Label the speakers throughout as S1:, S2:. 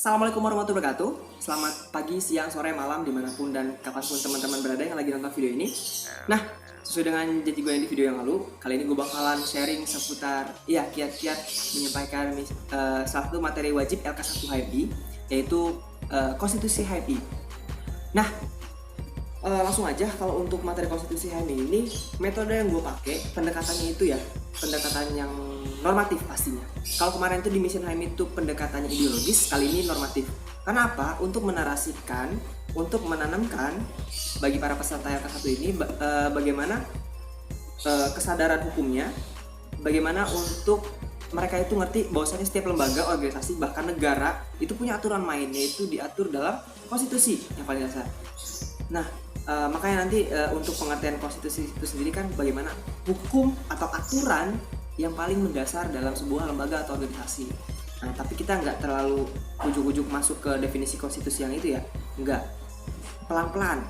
S1: Assalamualaikum warahmatullahi wabarakatuh. Selamat pagi, siang, sore, malam, dimanapun dan kapanpun teman-teman berada yang lagi nonton video ini. Nah, sesuai dengan janji gue yang di video yang lalu, kali ini gue bakalan sharing seputar kiat-kiat menyampaikan salah satu materi wajib LK1 HMI, yaitu konstitusi HMI. Nah, langsung aja, kalau untuk materi konstitusi HMI ini, metode yang gue pakai pendekatannya itu pendekatan yang normatif pastinya. Kalau kemarin itu di Mission HMI itu pendekatannya ideologis, kali ini normatif. Karena apa? Untuk menarasikan, untuk menanamkan bagi para peserta LK1 ini bagaimana kesadaran hukumnya, bagaimana untuk mereka itu ngerti bahwasanya setiap lembaga, organisasi, bahkan negara itu punya aturan mainnya, itu diatur dalam konstitusi yang paling dasar. Nah, makanya nanti untuk pengertian konstitusi itu sendiri kan bagaimana hukum atau aturan yang paling mendasar dalam sebuah lembaga atau organisasi. Nah, tapi kita nggak terlalu ujuk-ujuk masuk ke definisi konstitusi yang itu ya, nggak. Pelan-pelan,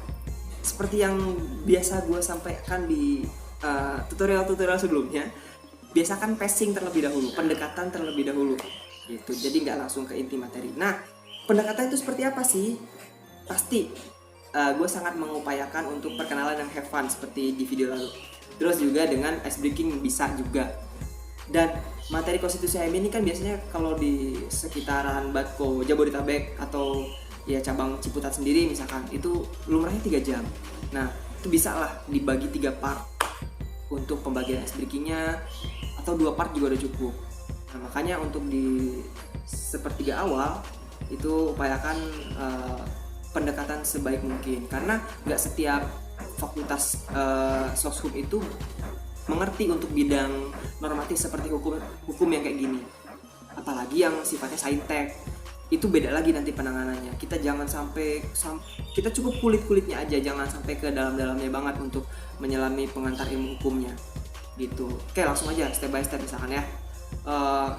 S1: seperti yang biasa gue sampaikan di tutorial-tutorial sebelumnya, biasakan pacing terlebih dahulu, pendekatan terlebih dahulu, gitu. Jadi nggak langsung ke inti materi. Nah, pendekatan itu seperti apa sih? Pasti gue sangat mengupayakan untuk perkenalan yang have fun seperti di video lalu. Terus juga dengan ice breaking bisa juga. Dan materi konstitusi HMI ini kan biasanya kalau di sekitaran Batko Jabodetabek atau ya cabang Ciputat sendiri misalkan, itu lumrahnya 3 jam. Nah, itu bisa lah dibagi 3 part untuk pembagian ice breakingnya, atau 2 part juga udah cukup. Nah, makanya untuk di sepertiga awal itu upayakan pendekatan sebaik mungkin, karena nggak setiap fakultas soshum itu mengerti untuk bidang normatif seperti hukum yang kayak gini, apalagi yang sifatnya saintek. Itu beda lagi nanti penanganannya. Kita jangan sampai kita cukup kulit-kulitnya aja, jangan sampai ke dalam-dalamnya banget untuk menyelami pengantar ilmu hukumnya gitu. Oke, langsung aja step by step misalkan ya.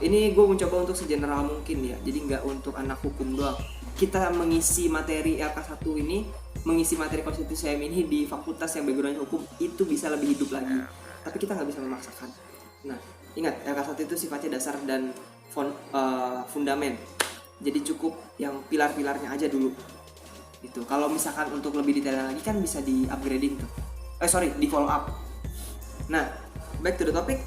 S1: Ini gue mencoba untuk segeneral mungkin ya, jadi nggak untuk anak hukum doang. Kita mengisi materi LK1 ini, mengisi materi konstitusi ini di fakultas yang backgroundnya hukum, itu bisa lebih hidup lagi, tapi kita nggak bisa memaksakan. Nah, ingat, LK1 itu sifatnya dasar dan fundamen, jadi cukup yang pilar-pilarnya aja dulu gitu. Kalau misalkan untuk lebih detail lagi kan bisa di upgrading tuh, di follow up. Nah, back to the topic.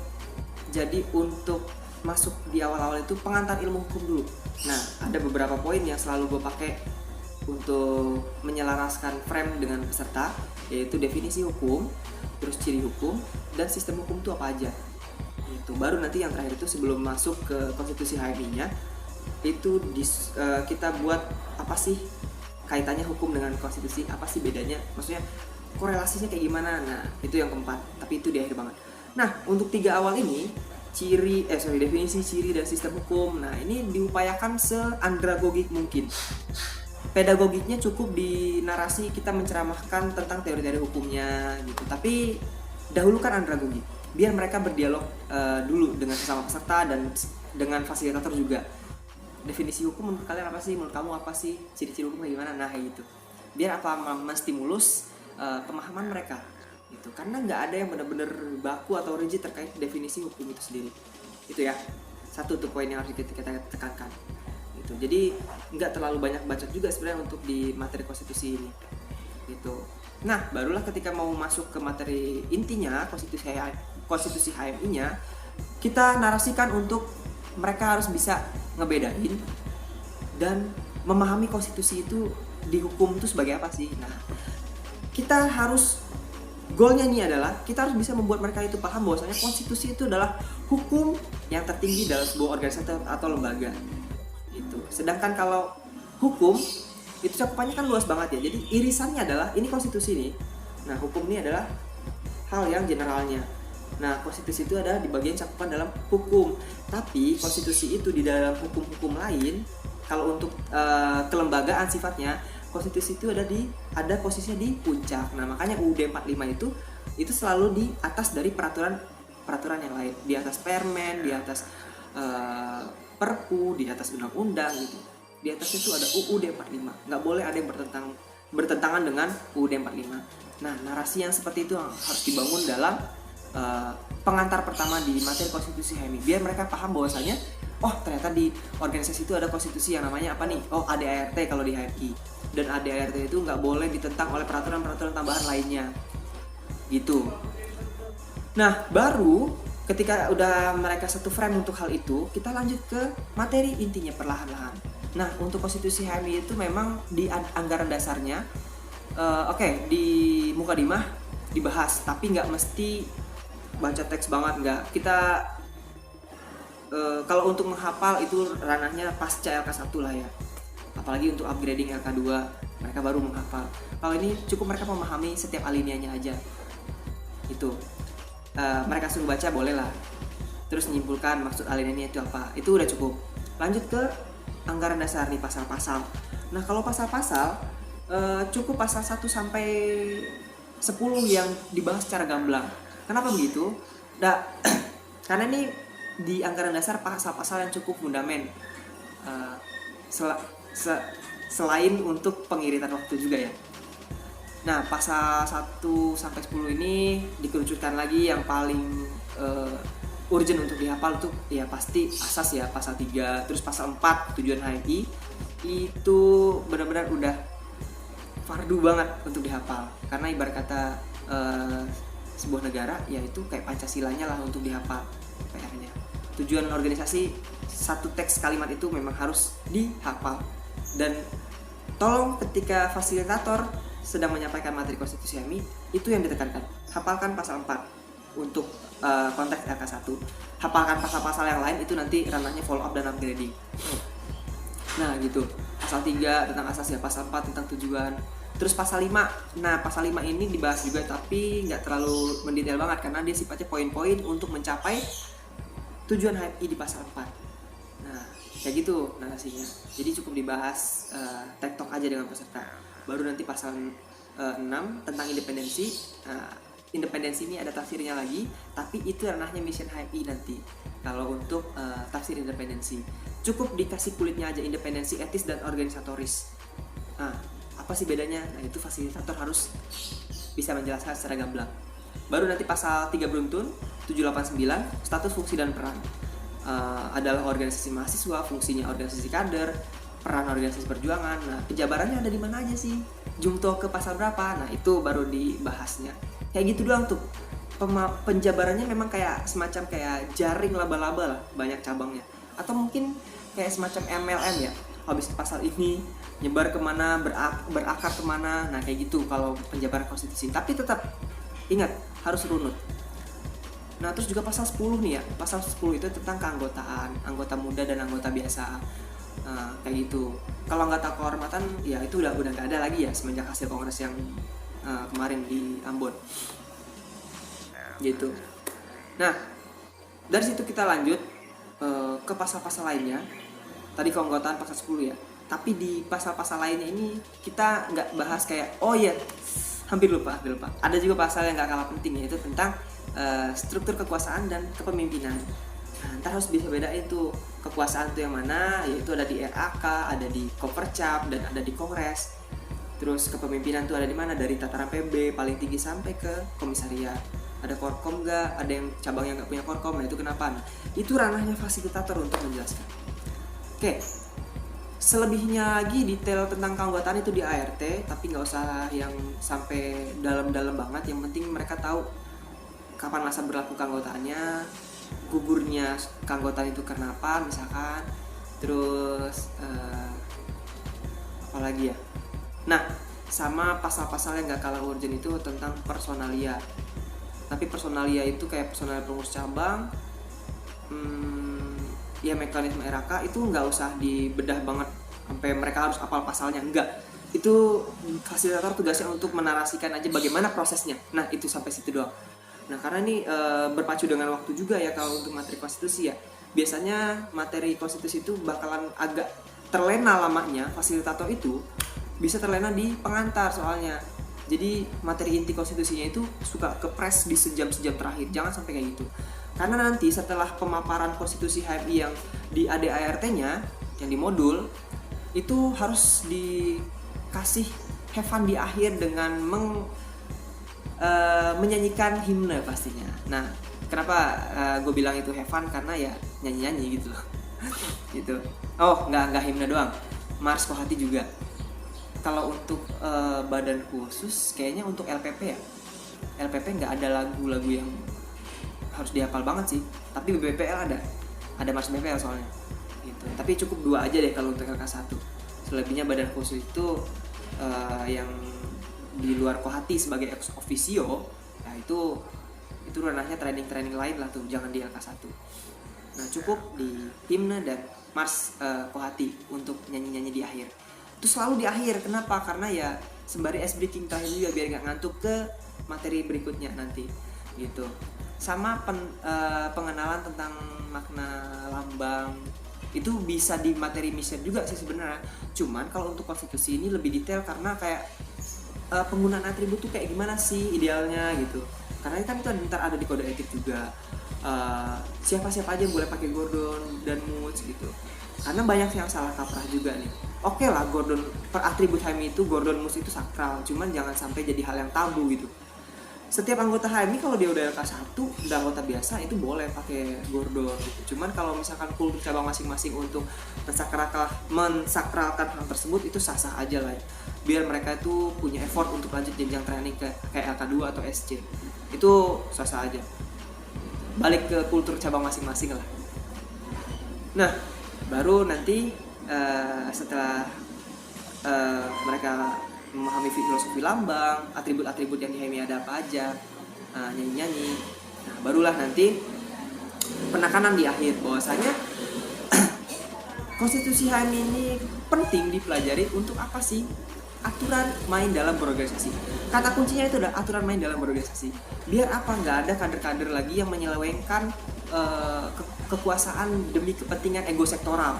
S1: Jadi untuk masuk di awal-awal itu pengantar ilmu hukum dulu. Nah, ada beberapa poin yang selalu gue pakai untuk menyelaraskan frame dengan peserta, yaitu definisi hukum, terus ciri hukum, dan sistem hukum itu apa aja. Itu baru nanti yang terakhir itu sebelum masuk ke konstitusi HMI-nya, itu kita buat apa sih kaitannya hukum dengan konstitusi, apa sih bedanya, maksudnya korelasinya kayak gimana. Nah, itu yang keempat, tapi itu di akhir banget. Nah, untuk 3 awal ini, definisi, ciri, dan sistem hukum. Nah, ini diupayakan seandragogik mungkin. Pedagogiknya cukup di narasi, kita menceramahkan tentang teori-teori hukumnya gitu. Tapi dahulukan andragogik, biar mereka berdialog dulu dengan sesama peserta dan dengan fasilitator juga. Definisi hukum menurut kalian apa sih? Menurut kamu apa sih? Ciri-ciri hukum kayak gimana? Nah, kayak gitu. Biar menstimulus pemahaman mereka gitu. Karena nggak ada yang benar-benar baku atau rigid terkait definisi hukum itu sendiri. Itu ya, satu tuh poin yang harus kita tekankan gitu. Jadi nggak terlalu banyak bacot juga sebenarnya untuk di materi konstitusi ini gitu. Nah, barulah ketika mau masuk ke materi intinya, konstitusi HMI-nya, kita narasikan untuk mereka harus bisa ngebedain dan memahami konstitusi itu di hukum itu sebagai apa sih. Nah, kita harus, goalnya ini adalah kita harus bisa membuat mereka itu paham bahwasanya konstitusi itu adalah hukum yang tertinggi dalam sebuah organisasi atau lembaga gitu. Sedangkan kalau hukum itu cakupannya kan luas banget ya, jadi irisannya adalah ini konstitusi nih, nah hukum ini adalah hal yang generalnya. Nah, konstitusi itu ada di bagian cakupan dalam hukum, tapi konstitusi itu di dalam hukum-hukum lain, kalau untuk kelembagaan sifatnya, konstitusi itu ada posisinya di puncak. Nah, makanya UUD 45 itu selalu di atas dari peraturan yang lain, di atas permen, di atas perpu, di atas undang-undang gitu. Di atas itu ada UUD 45. Nggak boleh ada yang bertentangan dengan UUD 45. Nah, narasi yang seperti itu harus dibangun dalam pengantar pertama di materi konstitusi HMI, biar mereka paham bahwasanya oh ternyata di organisasi itu ada konstitusi yang namanya apa nih, oh ADART kalau di HMI, dan ADART itu nggak boleh ditentang oleh peraturan-peraturan tambahan lainnya gitu. Nah baru ketika udah mereka satu frame untuk hal itu, kita lanjut ke materi intinya perlahan-lahan. Nah untuk konstitusi HMI itu memang di anggaran dasarnya oke, di mukadimah dibahas, tapi nggak mesti baca teks banget, nggak. Kita kalau untuk menghafal itu ranahnya pasca LK1 lah ya, apalagi untuk upgrading LK2 mereka baru menghafal. Kalau ini cukup mereka memahami setiap alinianya aja itu. Mereka suruh baca boleh lah, terus menyimpulkan maksud alinianya itu apa, itu udah cukup. Lanjut ke anggaran dasar nih, pasal-pasal. Nah kalau pasal-pasal cukup pasal 1 sampai 10 yang dibahas secara gamblang. Kenapa begitu? Karena ini di anggaran dasar pasal-pasal yang cukup fundament, selain untuk pengiritan waktu juga ya. Nah pasal 1 sampai 10 ini dikerucutkan lagi yang paling urgent untuk dihafal tuh ya pasti asas ya, pasal 3, terus pasal 4 tujuan HMI itu benar-benar udah fardu banget untuk dihafal, karena ibarat kata sebuah negara yaitu kayak Pancasilanya lah untuk dihafal PR-nya. Tujuan organisasi, satu teks kalimat itu memang harus dihafal. Dan tolong ketika fasilitator sedang menyampaikan materi konstitusi HMI, itu yang ditekankan, hafalkan pasal 4 untuk konteks LK1, hafalkan pasal-pasal yang lain itu nanti ranahnya follow up dan upgrading. Nah gitu, pasal 3 tentang asas ya, pasal 4 tentang tujuan. Terus pasal 5, nah pasal 5 ini dibahas juga tapi nggak terlalu mendetail banget karena dia sifatnya poin-poin untuk mencapai tujuan HMI di pasal 4. Nah kayak gitu narasinya, jadi cukup dibahas tektok aja dengan peserta. Baru nanti pasal 6 tentang independensi. Independensi ini ada tafsirnya lagi, tapi itu ranahnya mission HMI nanti. Kalau untuk tafsir independensi cukup dikasih kulitnya aja, independensi etis dan organisatoris. Nah apa sih bedanya? Nah itu fasilitator harus bisa menjelaskan secara gamblang. Baru nanti pasal 3 beruntun 789 status, fungsi dan peran adalah organisasi mahasiswa, fungsinya organisasi kader, peran organisasi perjuangan. Nah penjabarannya ada di mana aja sih, jungto ke pasal berapa, nah itu baru dibahasnya. Kayak gitu doang tuh penjabarannya, memang kayak semacam kayak jaring laba-laba lah, banyak cabangnya. Atau mungkin kayak semacam MLM ya, habis pasal ini nyebar kemana, berakar kemana, nah kayak gitu kalau penjabaran konstitusi. Tapi tetap ingat harus runut. Nah terus juga pasal 10 nih ya, pasal 10 itu tentang keanggotaan, anggota muda dan anggota biasa. Kayak gitu. Kalau anggota kehormatan ya itu udah nggak ada lagi ya semenjak hasil kongres yang kemarin di Ambon gitu. Nah dari situ kita lanjut ke pasal-pasal lainnya. Tadi keanggotaan pasal 10 ya, tapi di pasal-pasal lainnya ini kita nggak bahas kayak, oh iya hampir lupa, ada juga pasal yang nggak kalah penting, yaitu tentang struktur kekuasaan dan kepemimpinan. Nah, ntar harus bisa bedain tuh kekuasaan tuh yang mana, yaitu ada di RAK, ada di Kopercap, dan ada di Kongres. Terus kepemimpinan tuh ada di mana, dari tataran PB paling tinggi sampai ke komisariat. Ada korkom nggak, ada yang cabang yang nggak punya korkom, nah itu kenapa? Nah, itu ranahnya fasilitator untuk menjelaskan. Oke, selebihnya lagi detail tentang keanggotaan itu di ART, tapi nggak usah yang sampai dalam-dalam banget. Yang penting mereka tahu kapan masa berlaku keanggotaannya, gugurnya keanggotaan itu karena apa misalkan, terus apa lagi ya. Nah sama pasal-pasal yang nggak kalah urgent itu tentang personalia. Tapi personalia itu kayak personalia pengurus cabang, ya mekanisme RAK itu nggak usah dibedah banget sampai mereka harus hafal pasalnya, enggak. Itu fasilitator tugasnya untuk menarasikan aja bagaimana prosesnya. Nah itu sampai situ doang. Nah karena ini berpacu dengan waktu juga ya kalau untuk materi konstitusi ya. Biasanya materi konstitusi itu bakalan agak terlena lamanya, fasilitator itu bisa terlena di pengantar soalnya. Jadi materi inti konstitusinya itu suka kepres di sejam-sejam terakhir, jangan sampai kayak gitu. Karena nanti setelah pemaparan konstitusi HMI yang di ADART-nya, yang di modul, itu harus dikasih have fun di akhir dengan menyanyikan himne pastinya. Nah kenapa gue bilang itu have fun, karena ya nyanyi-nyanyi gitu loh. gitu. Oh, nggak himne doang, Mars Kohati juga. Kalau untuk badan khusus kayaknya untuk LPP ya, LPP nggak ada lagu-lagu yang harus dihafal banget sih, tapi BPL ada Mars BPL soalnya gitu. Tapi cukup 2 aja deh kalau untuk LK1. Selebihnya badan khusus itu yang di luar Kohati sebagai ex officio, ya itu ranahnya training lain lah tuh, jangan di LK1. Nah, cukup di himne dan Mars Kohati untuk nyanyi-nyanyi di akhir. Itu selalu di akhir. Kenapa? Karena ya sembari ice breaking terakhir juga biar nggak ngantuk ke materi berikutnya nanti gitu. Sama pengenalan tentang makna lambang itu bisa di materi misi juga sih sebenarnya. Cuman kalau untuk konstitusi ini lebih detail karena kayak penggunaan atribut tuh kayak gimana sih idealnya gitu. Karena kan itu ntar ada di kode etik juga. Siapa-siapa aja boleh pakai Gordon dan Moods gitu. Karena banyak yang salah kaprah juga nih. Oke lah, Gordon per atribut HMI itu Gordon Moods itu sakral, cuman jangan sampai jadi hal yang tabu gitu. Setiap anggota HMI kalau dia udah LK1, udah anggota biasa itu boleh pakai Gordon gitu. Cuman kalau misalkan kultur cabang masing-masing untuk mensakralkan hal tersebut itu sah-sah aja lah ya. Biar mereka itu punya effort untuk lanjut jenjang training kayak LK2 atau SC. Itu sah-sah aja. Balik ke kultur cabang masing-masing lah. Nah, baru nanti setelah mereka memahami filosofi lambang, atribut-atribut yang di HMI ada apa aja, nyanyi-nyanyi. Nah, barulah nanti penekanan di akhir bahwasanya konstitusi HMI ini penting dipelajari untuk apa sih? Aturan main dalam berorganisasi. Kata kuncinya itu adalah aturan main dalam berorganisasi. Biar apa? Nggak ada kader-kader lagi yang menyelewengkan kekuasaan demi kepentingan ego sektoral.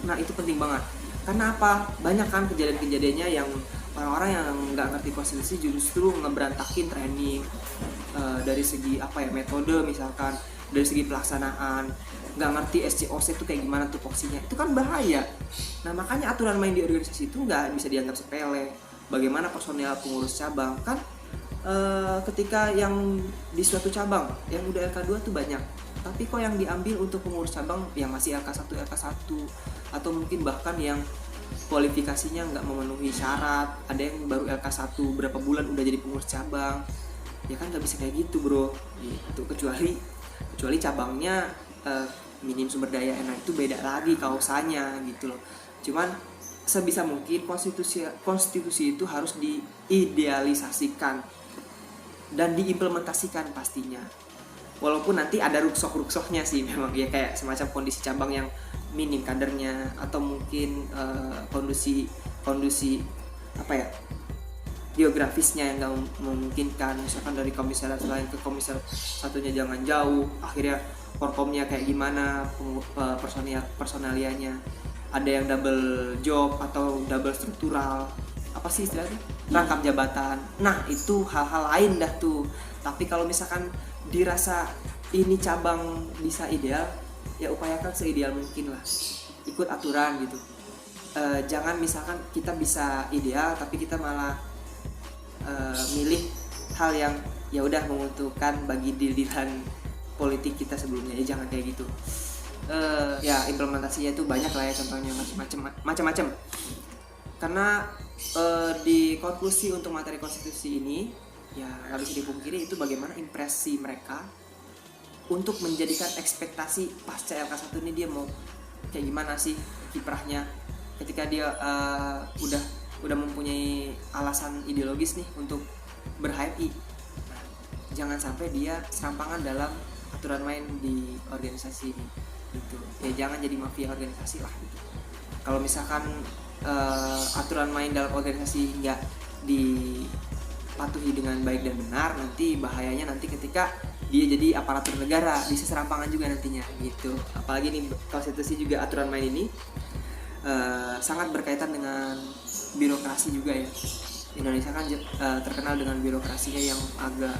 S1: Nah, itu penting banget. Karena apa? Banyak kan kejadian-kejadiannya yang orang-orang yang nggak ngerti konstitusi justru ngeberantakin training dari segi apa ya, metode misalkan, dari segi pelaksanaan, nggak ngerti SCOC itu kayak gimana tuh tupoksinya, itu kan bahaya. Nah, makanya aturan main di organisasi itu nggak bisa dianggap sepele. Bagaimana personel pengurus cabang kan ketika yang di suatu cabang yang udah LK2 tuh banyak, tapi kok yang diambil untuk pengurus cabang yang masih LK1 atau mungkin bahkan yang kualifikasinya nggak memenuhi syarat, ada yang baru LK1 berapa bulan udah jadi pengurus cabang, ya kan nggak bisa kayak gitu bro gitu. Kecuali cabangnya minim sumber daya, enak itu beda lagi kausanya gitu loh. Cuman sebisa mungkin konstitusi itu harus diidealisasikan dan diimplementasikan pastinya. Walaupun nanti ada rukshoh-rukshohnya sih memang ya, kayak semacam kondisi cabang yang minim kadernya, atau mungkin kondisi apa ya, geografisnya yang nggak memungkinkan, misalkan dari komisariat lain ke komisariat satunya jangan jauh, akhirnya korkomnya kayak gimana, personalianya ada yang double job atau double struktural, apa sih istilahnya, rangkap jabatan. Nah, itu hal-hal lain dah tuh. Tapi kalau misalkan dirasa ini cabang bisa ideal, ya upayakan seideal mungkin lah, ikut aturan gitu. Jangan misalkan kita bisa ideal tapi kita malah milih hal yang ya udah menguntungkan bagi deal-dealan politik kita sebelumnya, ya jangan kayak gitu. Ya implementasinya itu banyak lah ya, contohnya macam-macam. Karena di konklusi untuk materi konstitusi ini ya nggak bisa dipungkiri itu bagaimana impresi mereka untuk menjadikan ekspektasi pasca LK1 ini dia mau kayak gimana sih kiprahnya ketika dia udah mempunyai alasan ideologis nih untuk ber-HMI. Nah, jangan sampai dia serampangan dalam aturan main di organisasi ini gitu. Ya jangan jadi mafia organisasi lah gitu. Kalau misalkan aturan main dalam organisasi nggak dipatuhi dengan baik dan benar, nanti bahayanya nanti ketika dia jadi aparatur negara bisa serampangan juga nantinya gitu. Apalagi nih konstitusi juga aturan main ini sangat berkaitan dengan birokrasi juga ya. Indonesia kan terkenal dengan birokrasinya yang agak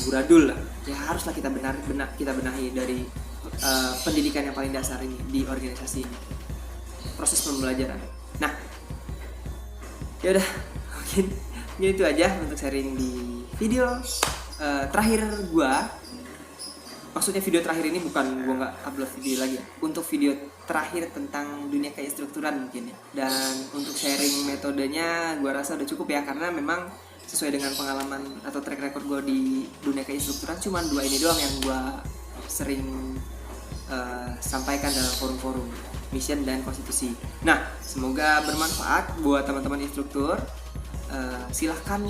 S1: amburadul lah. Ya haruslah kita benahi dari pendidikan yang paling dasar ini di organisasi ini, proses pembelajaran. Nah, ya udah mungkin itu aja untuk sharing di video terakhir gua. maksudnya video terakhir ini bukan gue nggak upload video lagi ya, untuk video terakhir tentang dunia keinstrukturan mungkin ya. Dan untuk sharing metodenya gue rasa udah cukup ya, karena memang sesuai dengan pengalaman atau track record gue di dunia keinstrukturan cuma 2 ini doang yang gue sering sampaikan dalam forum-forum mission dan konstitusi. Nah, semoga bermanfaat buat teman-teman instruktur. Silahkan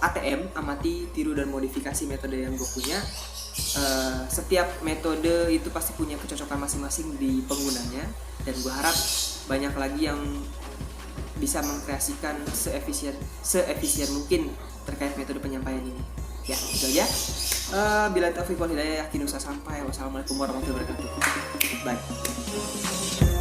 S1: ATM, amati, tiru, dan modifikasi metode yang gue punya. Setiap metode itu pasti punya kecocokan masing-masing di penggunanya, dan gue harap banyak lagi yang bisa mengkreasikan seefisien mungkin terkait metode penyampaian ini. Ya, itu aja. Bila taufiq wal hidayah, yakin usah sampai. Wassalamualaikum warahmatullahi wabarakatuh. Bye.